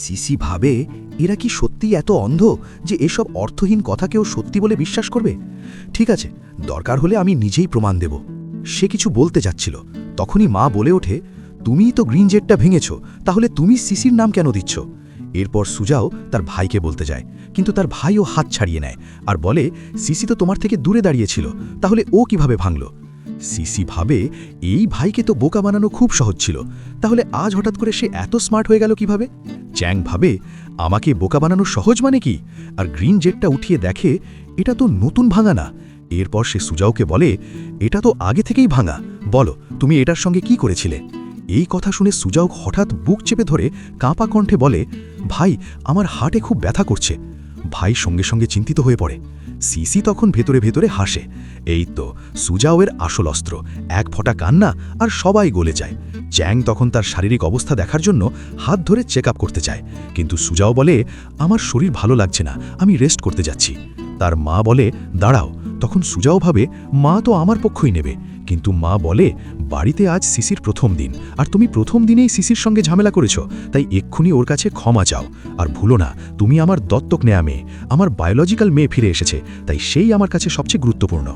CC ভাবে এরা কি সত্যি এত অন্ধ যে এসব অর্থহীন কথাকেও সত্যি বলে বিশ্বাস করবে। ঠিক আছে, দরকার হলে আমি নিজেই প্রমাণ দেব। সে কিছু বলতে যাচ্ছিল, তখনই মা বলে ওঠে, তুমিই তো গ্রিন জেটটা ভেঙেছ, তাহলে তুমি সিসির নাম কেন দিচ্ছ? এরপর সুজাও তার ভাইকে বলতে যায়, কিন্তু তার ভাইও হাত ছাড়িয়ে নেয় আর বলে, সিসি তো তোমার থেকে দূরে দাঁড়িয়েছিল, তাহলে ও কিভাবে ভাঙল? সিসি ভাবে এই ভাইকে তো বোকা বানানো খুব সহজ ছিল, তাহলে আজ হঠাৎ করে সে এত স্মার্ট হয়ে গেল কিভাবে? চ্যাং ভাবে, আমাকে বোকা বানানো সহজ মানে কি? আর গ্রিন জেটটা উঠিয়ে দেখে এটা তো নতুন ভাঙা না। এরপর সে সুজাওকে বলে, এটা তো আগে থেকেই ভাঙা, বলো তুমি এটার সঙ্গে কি করেছিলে? এই কথা শুনে সুজাও হঠাৎ বুক চেপে ধরে কাঁপা কণ্ঠে বলে, ভাই আমার হার্টে খুব ব্যথা করছে। ভাই সঙ্গে সঙ্গে চিন্তিত হয়ে পড়ে। সিসি তখন ভেতরে ভেতরে হাসে। এই তো সুজাওয়ের আসল অস্ত্র, এক ফোঁটা কান্না আর সবাই গলে যায়। চ্যাং তখন তার শারীরিক অবস্থা দেখার জন্য হাত ধরে চেক আপ করতে চায়, কিন্তু সুজাও বলে, আমার শরীর ভালো লাগছে না, আমি রেস্ট করতে যাচ্ছি। তার মা বলে, দাঁড়াও। তখন সুজাও ভাবে, মা তো আমার পক্ষই নেবে, কিন্তু মা বলে, বাড়িতে আজ সিসির প্রথম দিন, আর তুমি প্রথম দিনেই সিসির সঙ্গে ঝামেলা করেছ, তাই এক্ষুনি ওর কাছে ক্ষমা চাও। আর ভুলো না, তুমি আমার দত্তক নেয়া মেয়ে, আমার বায়োলজিক্যাল মেয়ে ফিরে এসেছে, তাই সেই আমার কাছে সবচেয়ে গুরুত্বপূর্ণ।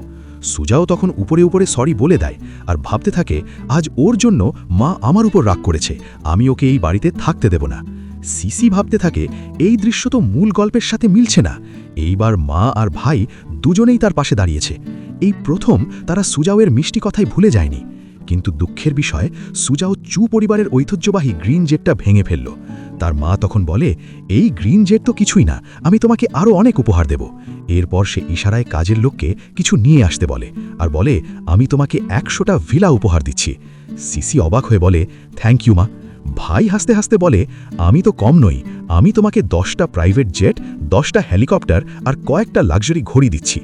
সুজাও তখন উপরে উপরে সরি বলে দেয় আর ভাবতে থাকে, আজ ওর জন্য মা আমার উপর রাগ করেছে, আমি ওকে এই বাড়িতে থাকতে দেব না। সিসি ভাবতে থাকে, এই দৃশ্য তো মূল গল্পের সাথে মিলছে না। এইবার মা আর ভাই দুজনেই তার পাশে দাঁড়িয়েছে। এই প্রথম তারা সুজাওয়ের মিষ্টি কথাই ভুলে যায়নি। কিন্তু দুঃখের বিষয়, সুজাও চু পরিবারের ঐতিহ্যবাহী গ্রিন জেটটা ভেঙে ফেলল। তার মা তখন বলে, এই গ্রিন জেট তো কিছুই না, আমি তোমাকে আরও অনেক উপহার দেব। এরপর সে ইশারায় কাজের লোককে কিছু নিয়ে আসতে বলে আর বলে, আমি তোমাকে 100টা ভিলা উপহার দিচ্ছি। সিসি অবাক হয়ে বলে, থ্যাংক ইউ মা। ভাই হাসতে হাসতে বলে, আমি তো কম নই, আমি তোমাকে 10টা প্রাইভেট জেট, 10টা হেলিকপ্টার আর কয়েকটা লাক্সারি ঘড়ি দিচ্ছি।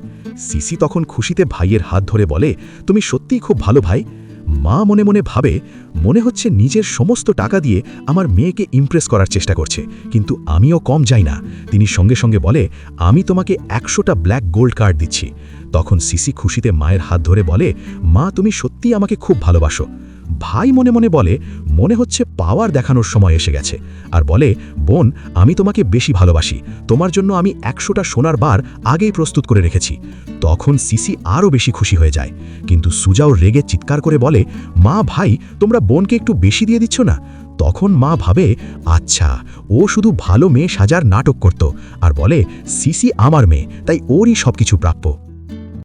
সিসি তখন খুশিতে ভাইয়ের হাত ধরে বলে, তুমি সত্যিই খুব ভালো ভাই। মা মনে মনে ভাবে, মনে হচ্ছে নিজের সমস্ত টাকা দিয়ে আমার মেয়েকে ইমপ্রেস করার চেষ্টা করছে, কিন্তু আমিও কম যাই না। তিনি সঙ্গে সঙ্গে বলে, আমি তোমাকে 100টা ব্ল্যাক গোল্ড কার্ড দিচ্ছি। তখন সিসি খুশিতে মায়ের হাত ধরে বলে, মা তুমি সত্যিই আমাকে খুব ভালোবাসো। ভাই মনে মনে বলে, মনে হচ্ছে পাওয়ার দেখানোর সময় এসে গেছে, আর বলে, বোন আমি তোমাকে বেশি ভালোবাসি, তোমার জন্য আমি 100টা সোনার বার আগেই প্রস্তুত করে রেখেছি। তখন সিসি আরও বেশি খুশি হয়ে যায়, কিন্তু সুজাও রেগে চিৎকার করে বলে, মা ভাই তোমরা বোনকে একটু বেশি দিয়ে দিচ্ছ না? তখন মা ভাবে, আচ্ছা ও শুধু ভালো মেয়ে সাজার নাটক করত, আর বলে, সিসি আমার মেয়ে, তাই ওরই সবকিছু প্রাপ্য।